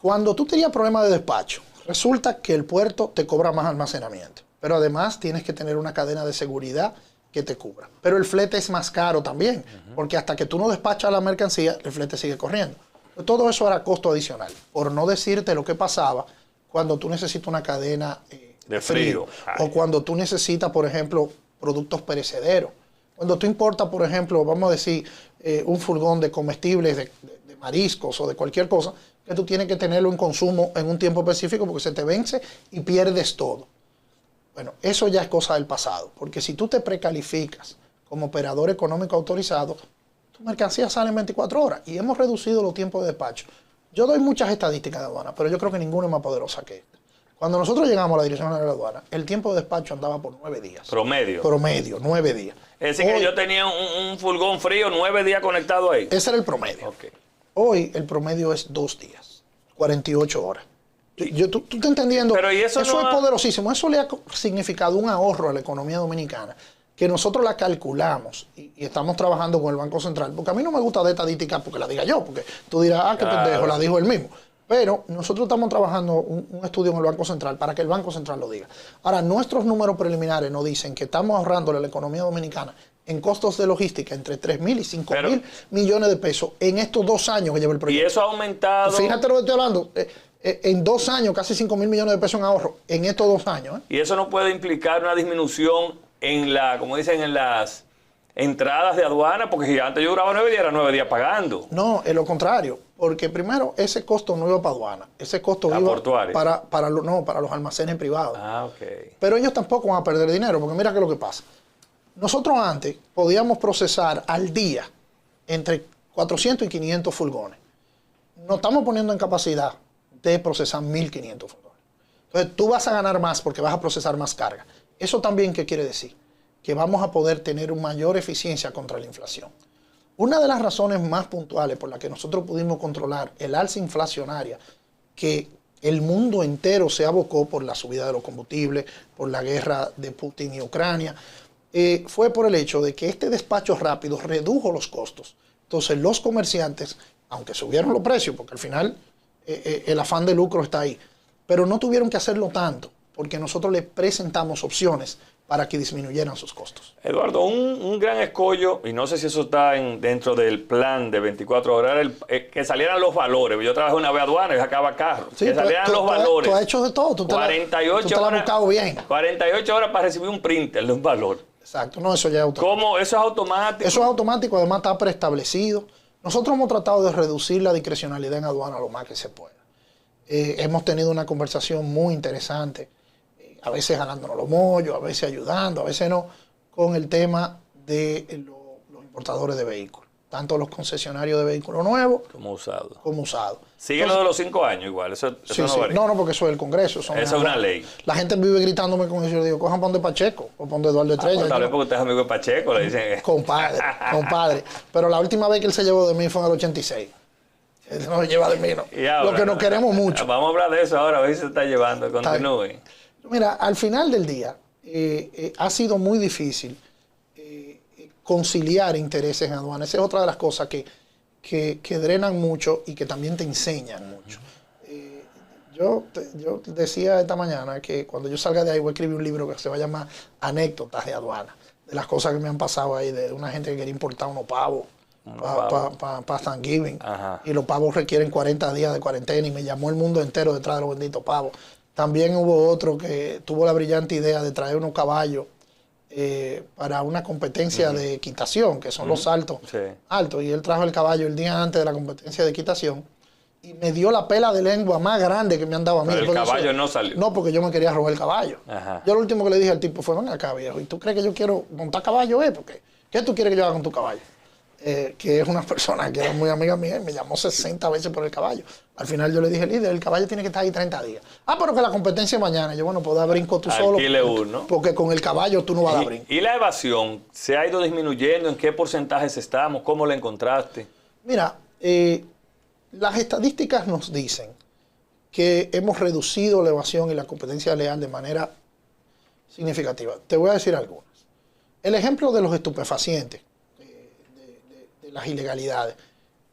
S2: cuando tú tenías problemas de despacho, resulta que el puerto te cobra más almacenamiento. Pero además tienes que tener una cadena de seguridad que te cubra. Pero el flete es más caro también, porque hasta que tú no despachas la mercancía, el flete sigue corriendo. Todo eso era costo adicional. Por no decirte lo que pasaba cuando tú necesitas una cadena de frío. O cuando tú necesitas, por ejemplo, productos perecederos. Cuando tú importas, por ejemplo, vamos a decir, un furgón de comestibles, de mariscos o de cualquier cosa, que tú tienes que tenerlo en consumo en un tiempo específico porque se te vence y pierdes todo. Bueno, eso ya es cosa del pasado, porque si tú te precalificas como operador económico autorizado, tu mercancía sale en 24 horas y hemos reducido los tiempos de despacho. Yo doy muchas estadísticas de aduana, pero yo creo que ninguna es más poderosa que esta. Cuando nosotros llegamos a la Dirección General de Aduana, el tiempo de despacho andaba por 9 días.
S1: Promedio.
S2: Promedio, 9 días.
S1: Es decir, que yo tenía un furgón frío, 9 días conectado ahí.
S2: Ese era el promedio. Okay. Hoy el promedio es 2 días, 48 horas. Tú estás entendiendo.
S1: Pero ¿y eso
S2: es poderosísimo. Eso le ha significado un ahorro a la economía dominicana que nosotros la calculamos y estamos trabajando con el Banco Central, porque a mí no me gusta de estadística porque la diga yo, porque tú dirás, qué pendejo, la dijo él mismo. Pero nosotros estamos trabajando un estudio en el Banco Central para que el Banco Central lo diga. Ahora, nuestros números preliminares nos dicen que estamos ahorrándole a la economía dominicana en costos de logística entre 3.000 y 5.000 millones de pesos en estos 2 años que lleva el proyecto.
S1: Y eso ha aumentado.
S2: Fíjate lo que estoy hablando. En 2 años, casi 5.000 millones de pesos en ahorro en estos 2 años.
S1: Y eso no puede implicar una disminución en como dicen, en las entradas de aduana, porque si antes yo duraba 9 días, era 9 días pagando.
S2: No, es lo contrario, porque primero ese costo no iba para aduana, ese costo iba para los almacenes privados.
S1: Ah, ok.
S2: Pero ellos tampoco van a perder dinero, porque mira qué es lo que pasa. Nosotros antes podíamos procesar al día entre 400 y 500 furgones. Nos estamos poniendo en capacidad de procesar 1.500 furgones. Entonces tú vas a ganar más porque vas a procesar más carga. ¿Eso también qué quiere decir? Que vamos a poder tener una mayor eficiencia contra la inflación. Una de las razones más puntuales por las que nosotros pudimos controlar el alza inflacionaria que el mundo entero se abocó por la subida de los combustibles, por la guerra de Putin y Ucrania, fue por el hecho de que este despacho rápido redujo los costos. Entonces los comerciantes, aunque subieron los precios, porque al final el afán de lucro está ahí, pero no tuvieron que hacerlo tanto, porque nosotros les presentamos opciones para que disminuyeran sus costos.
S1: Eduardo, un gran escollo, y no sé si eso está dentro del plan de 24 horas, era que salieran los valores. Yo trabajé una vez aduana y sacaba carros.
S2: Sí,
S1: que salieran los valores.
S2: Tú has hecho de todo. Tú
S1: 48
S2: te la has buscado bien.
S1: 48 horas para recibir un printer de un valor.
S2: Exacto, no, eso ya es automático.
S1: ¿Cómo? ¿Eso es automático?
S2: Eso es automático, además está preestablecido. Nosotros hemos tratado de reducir la discrecionalidad en aduana lo más que se pueda. Hemos tenido una conversación muy interesante, a veces ganándonos los mollos, a veces ayudando, a veces no, con el tema de los importadores de vehículos, tanto los concesionarios de vehículos nuevos
S1: como usados. Sigue lo de los 5 años igual, eso
S2: sí,
S1: no varía.
S2: No, porque eso es el Congreso.
S1: Esa es una ley.
S2: La gente vive gritándome con eso. Yo digo, cojan para donde Pacheco o para donde Eduardo Estrella.
S1: Tal vez porque usted es amigo de Pacheco, le dicen.
S2: Compadre. Pero la última vez que él se llevó de mí fue en el 86. Él no se lleva de mí, no.
S1: Ahora,
S2: lo que nos queremos mucho.
S1: Vamos a hablar de eso ahora, a ver si se está llevando. Continúe.
S2: Mira, al final del día ha sido muy difícil conciliar intereses en aduana. Esa es otra de las cosas que drenan mucho y que también te enseñan mucho. Yo decía esta mañana que cuando yo salga de ahí voy a escribir un libro que se va a llamar Anécdotas de aduana, de las cosas que me han pasado ahí, de una gente que quería importar unos pavos para Thanksgiving. Y los pavos requieren 40 días de cuarentena y me llamó el mundo entero detrás de los benditos pavos. También hubo otro que tuvo la brillante idea de traer unos caballos para una competencia de equitación, que son los saltos altos. Y él trajo el caballo el día antes de la competencia de equitación y me dio la pela de lengua más grande que me han dado a mí.
S1: Pero el caballo no salió.
S2: No, porque yo me quería robar el caballo. Yo lo último que le dije al tipo fue, ven acá, viejo, ¿y tú crees que yo quiero montar caballo? Porque ¿qué tú quieres que yo haga con tu caballo? Que es una persona que era muy amiga mía y me llamó 60 veces por el caballo. Al final yo le dije, líder, el caballo tiene que estar ahí 30 días. Pero que la competencia es mañana. Yo, bueno, pues da brinco tú solo. Porque con el caballo tú no vas a dar brinco.
S1: ¿Y la evasión se ha ido disminuyendo? ¿En qué porcentajes estamos? ¿Cómo la encontraste?
S2: Mira, las estadísticas nos dicen que hemos reducido la evasión y la competencia leal de manera significativa. Te voy a decir algunas. El ejemplo de los estupefacientes, de las ilegalidades.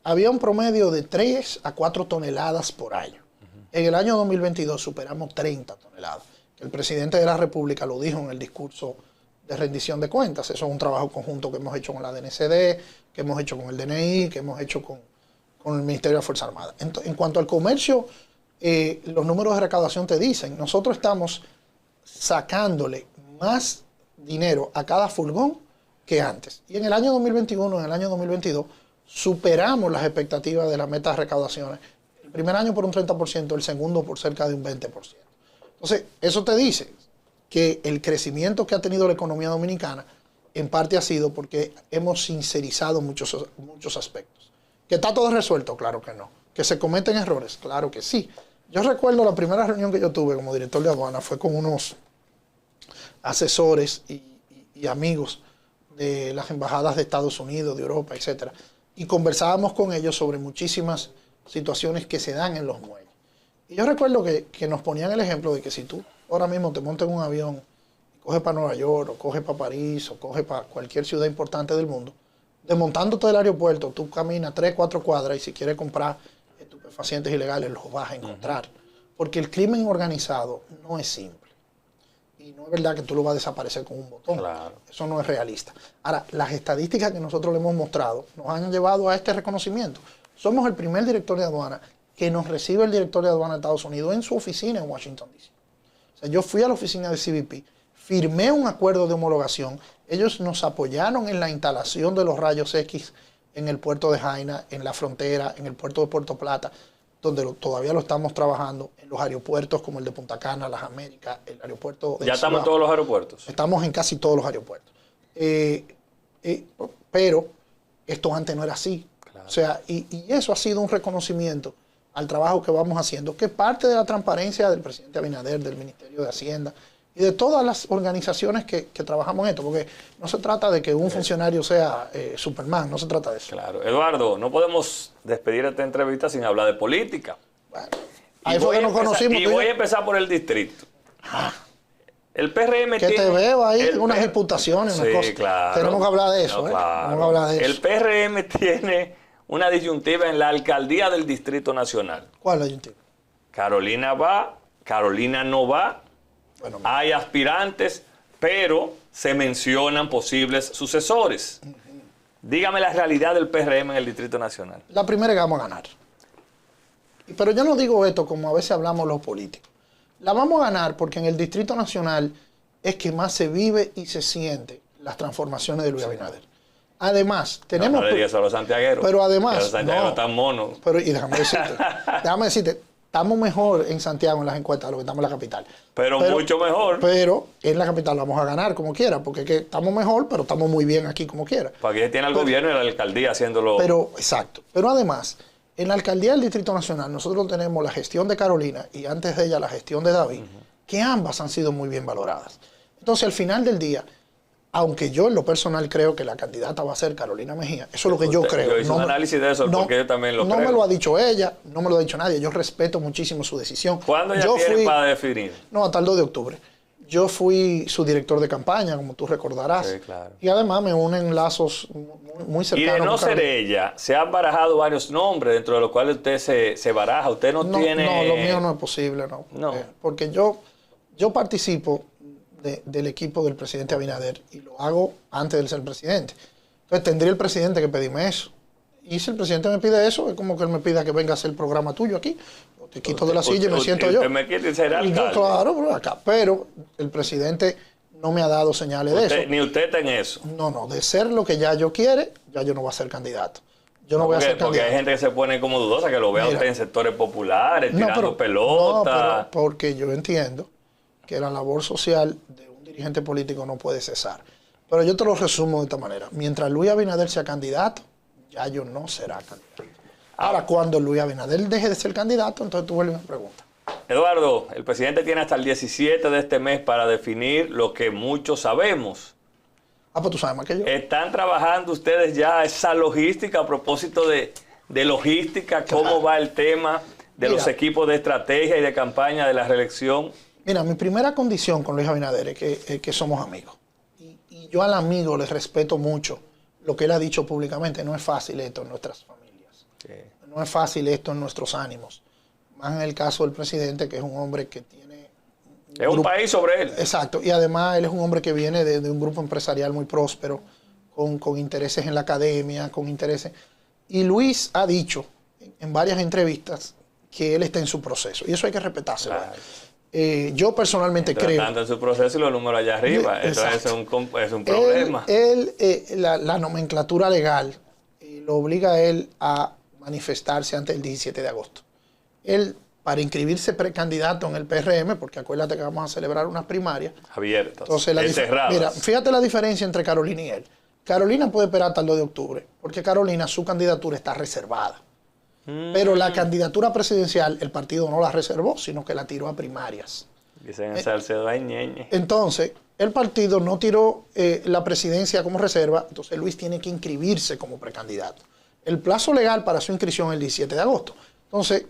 S2: Había un promedio de 3 a 4 toneladas por año. En el año 2022 superamos 30 toneladas. El presidente de la República lo dijo en el discurso de rendición de cuentas. Eso es un trabajo conjunto que hemos hecho con la DNCD, que hemos hecho con el DNI, que hemos hecho con el Ministerio de la Fuerza Armada. En cuanto al comercio, los números de recaudación te dicen, nosotros estamos sacándole más dinero a cada furgón que antes. Y en el año 2021, en el año 2022, superamos las expectativas de las metas de recaudaciones. El primer año por un 30%, el segundo por cerca de un 20%. Entonces, eso te dice que el crecimiento que ha tenido la economía dominicana en parte ha sido porque hemos sincerizado muchos aspectos. ¿Que está todo resuelto? Claro que no. ¿Que se cometen errores? Claro que sí. Yo recuerdo la primera reunión que yo tuve como director de aduana fue con unos asesores y amigos de las embajadas de Estados Unidos, de Europa, etcétera. Y conversábamos con ellos sobre muchísimas situaciones que se dan en los muelles. Y yo recuerdo que nos ponían el ejemplo de que si tú ahora mismo te montas en un avión coge para Nueva York, o coge para París, o coge para cualquier ciudad importante del mundo, desmontándote del aeropuerto, tú caminas 3, 4 cuadras y si quieres comprar estupefacientes ilegales los vas a encontrar. Porque el crimen organizado no es simple. Y no es verdad que tú lo vas a desaparecer con un botón.
S1: Claro.
S2: Eso no es realista. Ahora, las estadísticas que nosotros le hemos mostrado nos han llevado a este reconocimiento. Somos el primer director de aduana que nos recibe el director de aduana de Estados Unidos en su oficina en Washington, D.C. O sea, yo fui a la oficina de CBP, firmé un acuerdo de homologación, ellos nos apoyaron en la instalación de los rayos X en el puerto de Jaina, en la frontera, en el puerto de Puerto Plata, donde todavía lo estamos trabajando, en los aeropuertos como el de Punta Cana, Las Américas, el aeropuerto de
S1: ¿Ya estamos en todos los aeropuertos?
S2: Estamos en casi todos los aeropuertos. Pero esto antes no era así. Claro. O sea, y eso ha sido un reconocimiento al trabajo que vamos haciendo, que es parte de la transparencia del presidente Abinader, del Ministerio de Hacienda y de todas las organizaciones que trabajamos en esto, porque no se trata de que un funcionario sea Superman, no se trata de eso.
S1: Claro. Eduardo, no podemos despedir esta entrevista sin hablar de política.
S2: Bueno, ahí fue que nos conocimos.
S1: Y voy a empezar por el distrito. El PRM
S2: que te veo ahí en unas imputaciones,
S1: sí,
S2: unas cosas.
S1: Claro.
S2: Tenemos que hablar de eso,
S1: no, claro.
S2: Tenemos que hablar de eso.
S1: El PRM tiene una disyuntiva en la alcaldía del Distrito Nacional.
S2: ¿Cuál es la disyuntiva?
S1: Carolina va, Carolina no va. Bueno, hay aspirantes, pero se mencionan posibles sucesores. Dígame la realidad del PRM en el Distrito Nacional.
S2: La primera es que vamos a ganar. Pero yo no digo esto como a veces hablamos los políticos. La vamos a ganar porque en el Distrito Nacional es que más se vive y se siente las transformaciones de Luis Abinader. Además, tenemos...
S1: No le digas a los santiagueros.
S2: Pero además...
S1: Los santiagueros están monos.
S2: Pero, y déjame decirte, estamos mejor en Santiago en las encuestas de lo que estamos en la capital.
S1: Pero mucho mejor.
S2: Pero en la capital vamos a ganar como quiera, porque es que estamos mejor, pero estamos muy bien aquí como quiera.
S1: Porque tiene el gobierno y la alcaldía haciéndolo...
S2: Pero, exacto. Pero además, en la alcaldía del Distrito Nacional, nosotros tenemos la gestión de Carolina y antes de ella la gestión de David, que ambas han sido muy bien valoradas. Entonces, al final del día, aunque yo en lo personal creo que la candidata va a ser Carolina Mejía, eso es lo que yo creo.
S1: Yo hice un análisis de eso, porque yo también lo creo.
S2: No me lo ha dicho ella, no me lo ha dicho nadie, yo respeto muchísimo su decisión.
S1: ¿Cuándo ya tiene para definir?
S2: No, hasta el 2 de octubre. Yo fui su director de campaña, como tú recordarás.
S1: Sí, claro.
S2: Y además me unen lazos muy cercanos.
S1: Y de no ser ella, se han barajado varios nombres, dentro de los cuales usted se baraja. Usted no tiene...
S2: No, lo mío no es posible, no. Porque yo participo del equipo del presidente Abinader y lo hago antes de ser presidente. Entonces tendría el presidente que pedirme eso. Y si el presidente me pide eso, es como que él me pida que venga a hacer el programa tuyo aquí. Te quito de la silla y me siento yo.
S1: Me quiere ser alcalde.
S2: Claro, pero acá. Pero el presidente no me ha dado señales de eso.
S1: Ni usted está en eso.
S2: No, de ser lo que ya yo quiere, ya yo no voy a ser candidato. Yo no voy a ser candidato.
S1: Porque hay gente que se pone como dudosa, que lo vea usted en sectores populares, tirando pelota.
S2: No, pero porque yo entiendo que la labor social de un dirigente político no puede cesar. Pero yo te lo resumo de esta manera. Mientras Luis Abinader sea candidato, ya yo no será candidato. Ahora, cuando Luis Abinader deje de ser candidato, entonces tú vuelves a preguntar.
S1: Eduardo, el presidente tiene hasta el 17 de este mes para definir lo que muchos sabemos.
S2: Pues tú sabes más que yo.
S1: ¿Están trabajando ustedes ya esa logística a propósito de logística? ¿Cómo va el tema de los equipos de estrategia y de campaña de la reelección?
S2: Mira, mi primera condición con Luis Abinader es que somos amigos. Y yo al amigo le respeto mucho lo que él ha dicho públicamente. No es fácil esto en nuestras familias. No es fácil esto en nuestros ánimos. Más en el caso del presidente, que es un hombre que tiene...
S1: Es un país sobre él.
S2: Exacto. Y además él es un hombre que viene de un grupo empresarial muy próspero, con intereses en la academia, con intereses... Y Luis ha dicho en varias entrevistas que él está en su proceso. Y eso hay que respetárselo. Claro. Yo personalmente creo...
S1: Tanto en su proceso y los números allá arriba. Entonces es un problema.
S2: La nomenclatura legal lo obliga a él a manifestarse antes del 17 de agosto. Él, para inscribirse precandidato en el PRM, porque acuérdate que vamos a celebrar unas primarias
S1: abiertas,
S2: encerradas. Mira, fíjate la diferencia entre Carolina y él. Carolina puede esperar hasta el 2 de octubre, porque Carolina, su candidatura está reservada. Pero la candidatura presidencial, el partido no la reservó, sino que la tiró a primarias.
S1: Dicen en Salcedo hay ñeñe.
S2: Entonces, el partido no tiró la presidencia como reserva, entonces Luis tiene que inscribirse como precandidato. El plazo legal para su inscripción es el 17 de agosto. Entonces,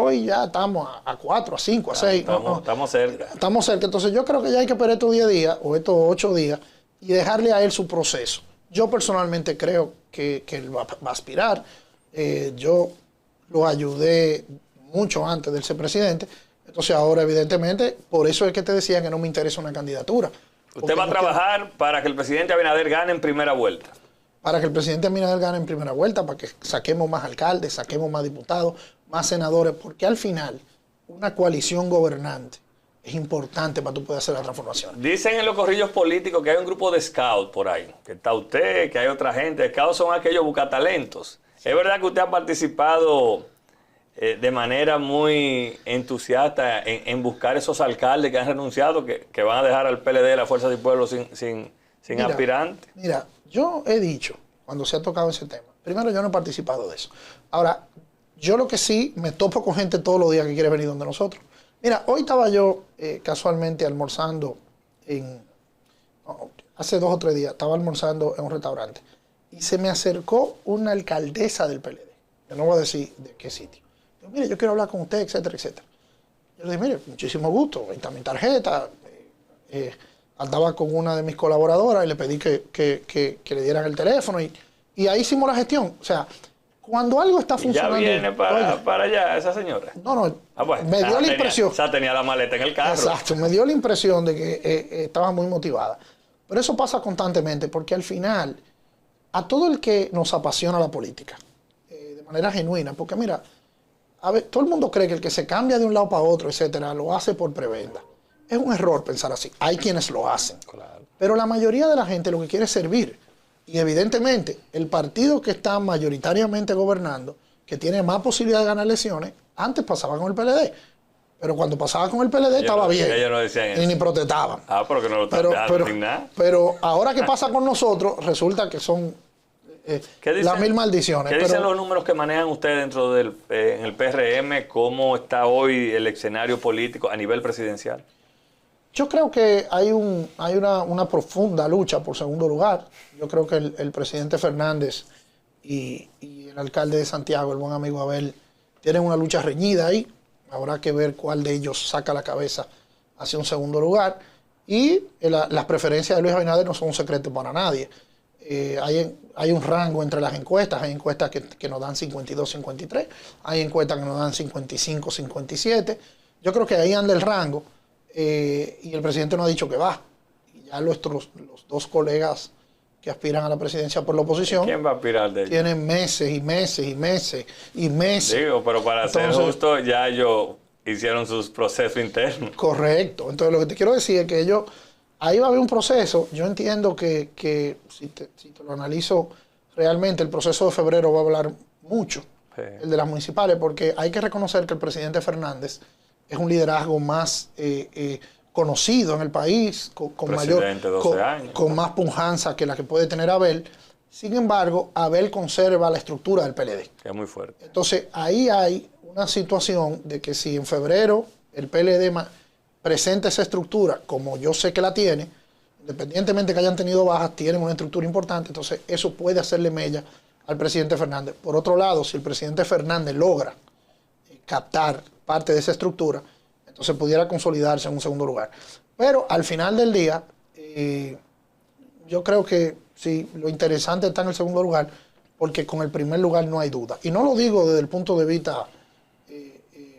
S2: Hoy ya estamos a 4, a 5, a 6.
S1: Estamos cerca.
S2: Estamos cerca. Entonces yo creo que ya hay que esperar estos 10 días o estos 8 días y dejarle a él su proceso. Yo personalmente creo que él va a aspirar. Yo lo ayudé mucho antes de ser presidente. Entonces ahora, evidentemente, por eso es que te decía que no me interesa una candidatura.
S1: ¿Usted va a trabajar para que el presidente Abinader gane en primera vuelta?
S2: Para que el presidente Abinader gane en primera vuelta, para que saquemos más alcaldes, saquemos más diputados, más senadores, porque al final una coalición gobernante es importante para tú poder hacer la transformación.
S1: Dicen en los corrillos políticos que hay un grupo de scouts por ahí, que está usted, que hay otra gente. Scouts son aquellos buscatalentos. ¿Es verdad que usted ha participado de manera muy entusiasta en buscar esos alcaldes que han renunciado, que van a dejar al PLD, la Fuerza del Pueblo, sin aspirante?
S2: Mira, yo he dicho, cuando se ha tocado ese tema, primero yo no he participado de eso. Ahora, yo lo que sí, me topo con gente todos los días que quiere venir donde nosotros. Mira, hoy estaba yo casualmente almorzando hace 2 o 3 días, estaba almorzando en un restaurante y se me acercó una alcaldesa del PLD. Yo no voy a decir de qué sitio. Yo, mire, yo quiero hablar con usted, etcétera, etcétera. Yo le dije, mire, muchísimo gusto, ahí está mi tarjeta. Andaba con una de mis colaboradoras y le pedí que le dieran el teléfono y ahí hicimos la gestión. O sea, cuando algo está funcionando...
S1: ¿Ya viene para allá esa señora?
S2: No,
S1: bueno,
S2: me dio la impresión...
S1: O sea, tenía la maleta en el carro.
S2: Exacto, me dio la impresión de que estaba muy motivada. Pero eso pasa constantemente porque al final, a todo el que nos apasiona la política, de manera genuina, porque mira, a ver, todo el mundo cree que el que se cambia de un lado para otro, etcétera, lo hace por prebenda. Es un error pensar así. Hay quienes lo hacen. Claro. Pero la mayoría de la gente lo que quiere es servir. Y evidentemente, el partido que está mayoritariamente gobernando, que tiene más posibilidad de ganar elecciones, antes pasaba con el PLD. Pero cuando pasaba con el PLD estaba bien.
S1: Ellos no decían eso.
S2: Y ni protestaban.
S1: Pero que no lo están sin nada.
S2: Pero ahora que pasa con nosotros, resulta que son las mil maldiciones.
S1: ¿Qué dicen los números que manejan ustedes dentro en el PRM? ¿Cómo está hoy el escenario político a nivel presidencial?
S2: Yo creo que hay una profunda lucha por segundo lugar. Yo creo que el presidente Fernández y el alcalde de Santiago, el buen amigo Abel, tienen una lucha reñida ahí. Habrá que ver cuál de ellos saca la cabeza hacia un segundo lugar. Y las preferencias de Luis Abinader no son un secreto para nadie. Hay un rango entre las encuestas. Hay encuestas que nos dan 52, 53. Hay encuestas que nos dan 55, 57. Yo creo que ahí anda el rango. Y el presidente no ha dicho que va. Y ya los 2 colegas que aspiran a la presidencia por la oposición.
S1: ¿Quién va a aspirar de ellos?
S2: Tienen meses y meses y meses y meses.
S1: Digo, pero para ser justo, ya ellos hicieron sus procesos internos.
S2: Correcto. Entonces, lo que te quiero decir es que ahí va a haber un proceso. Yo entiendo que si te lo analizo realmente, el proceso de febrero va a hablar mucho, sí, el de las municipales, porque hay que reconocer que el presidente Fernández es un liderazgo más conocido en el país, con más pujanza que la que puede tener Abel. Sin embargo, Abel conserva la estructura del PLD.
S1: Que es muy fuerte.
S2: Entonces, ahí hay una situación de que si en febrero el PLD presenta esa estructura, como yo sé que la tiene, independientemente que hayan tenido bajas, tienen una estructura importante, entonces eso puede hacerle mella al presidente Fernández. Por otro lado, si el presidente Fernández logra captar parte de esa estructura, entonces pudiera consolidarse en un segundo lugar. Pero al final del día, yo creo que sí, lo interesante está en el segundo lugar, porque con el primer lugar no hay duda. Y no lo digo desde el punto de vista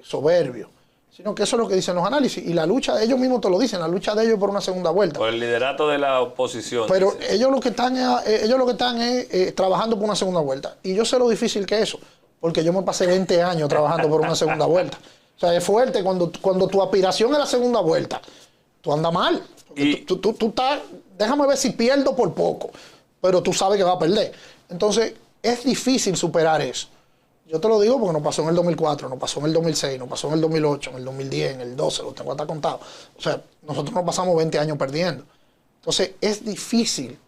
S2: soberbio, sino que eso es lo que dicen los análisis. Y la lucha, ellos mismos te lo dicen, la lucha de ellos por una segunda vuelta.
S1: Por el liderato de la oposición.
S2: Pero ellos lo que están es trabajando por una segunda vuelta. Y yo sé lo difícil que es eso, porque yo me pasé 20 años trabajando por una segunda vuelta. O sea, es fuerte cuando tu aspiración es la segunda vuelta. Tú andas mal. Tú estás, déjame ver si pierdo por poco, pero tú sabes que vas a perder. Entonces, es difícil superar eso. Yo te lo digo porque nos pasó en el 2004, nos pasó en el 2006, nos pasó en el 2008, en el 2010, en el 12, lo tengo hasta contado. O sea, nosotros nos pasamos 20 años perdiendo. Entonces, es difícil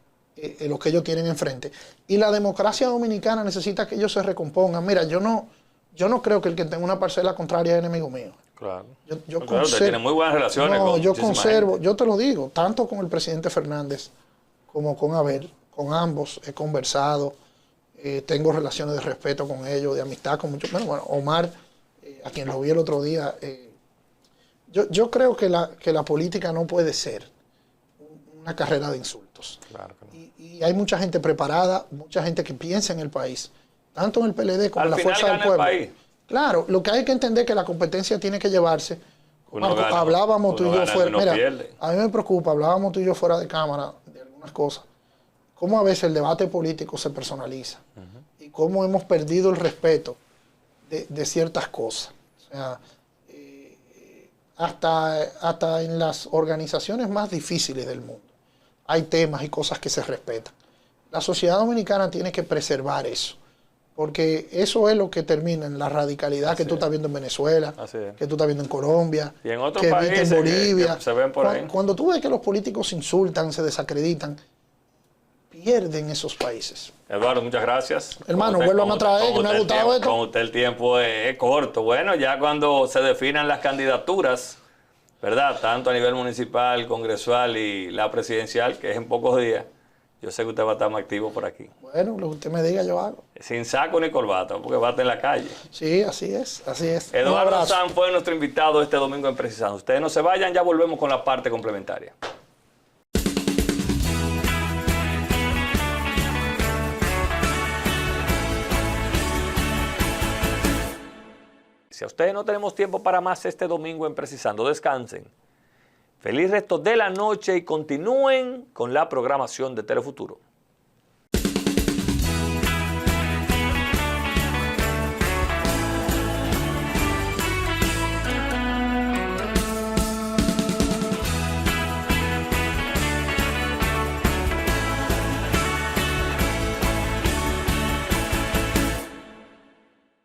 S2: lo que ellos tienen enfrente. Y la democracia dominicana necesita que ellos se recompongan. Mira, yo no creo que el que tenga una parcela contraria es enemigo mío.
S1: Claro.
S2: Claro,
S1: usted tiene muy buenas relaciones con
S2: yo conservo, gente. Yo te lo digo, tanto con el presidente Fernández como con Abel, con ambos he conversado, tengo relaciones de respeto con ellos, de amistad con muchos. Bueno, Omar a quien lo vi el otro día, yo creo que la política no puede ser una carrera de insultos.
S1: Claro que no.
S2: Y hay mucha gente preparada, mucha gente que piensa en el país, tanto en el PLD como en la Fuerza del Pueblo. Claro, lo que hay que entender es que la competencia tiene que llevarse. Marco, hablábamos tú y yo fuera. Mira, a mí me preocupa, hablábamos tú y yo fuera de cámara de algunas cosas. Cómo a veces el debate político se personaliza y cómo hemos perdido el respeto de ciertas cosas. O sea, hasta en las organizaciones más difíciles del mundo hay temas y cosas que se respetan. La sociedad dominicana tiene que preservar eso, porque eso es lo que termina en la radicalidad que tú estás viendo en Venezuela, que tú estás viendo en Colombia,
S1: y en otros
S2: que
S1: países
S2: en Bolivia.
S1: que se ven por ahí.
S2: Cuando tú ves que los políticos insultan, se desacreditan, pierden esos países.
S1: Eduardo, muchas gracias.
S2: Hermano, vuélvame a traer, que me ha gustado esto.
S1: Con usted el tiempo es corto. Bueno, ya cuando se definan las candidaturas, ¿verdad? Tanto a nivel municipal, congresual y la presidencial, que es en pocos días, yo sé que usted va a estar más activo por aquí.
S2: Bueno, lo que usted me diga yo hago.
S1: Sin saco ni corbata, porque va a estar en la calle.
S2: Sí, así es, así es.
S1: Eduardo Sanz fue nuestro invitado este domingo en Precisando. Ustedes no se vayan, ya volvemos con la parte complementaria. Si a ustedes no tenemos tiempo para más este domingo en Precisando, descansen. Feliz resto de la noche y continúen con la programación de Telefuturo.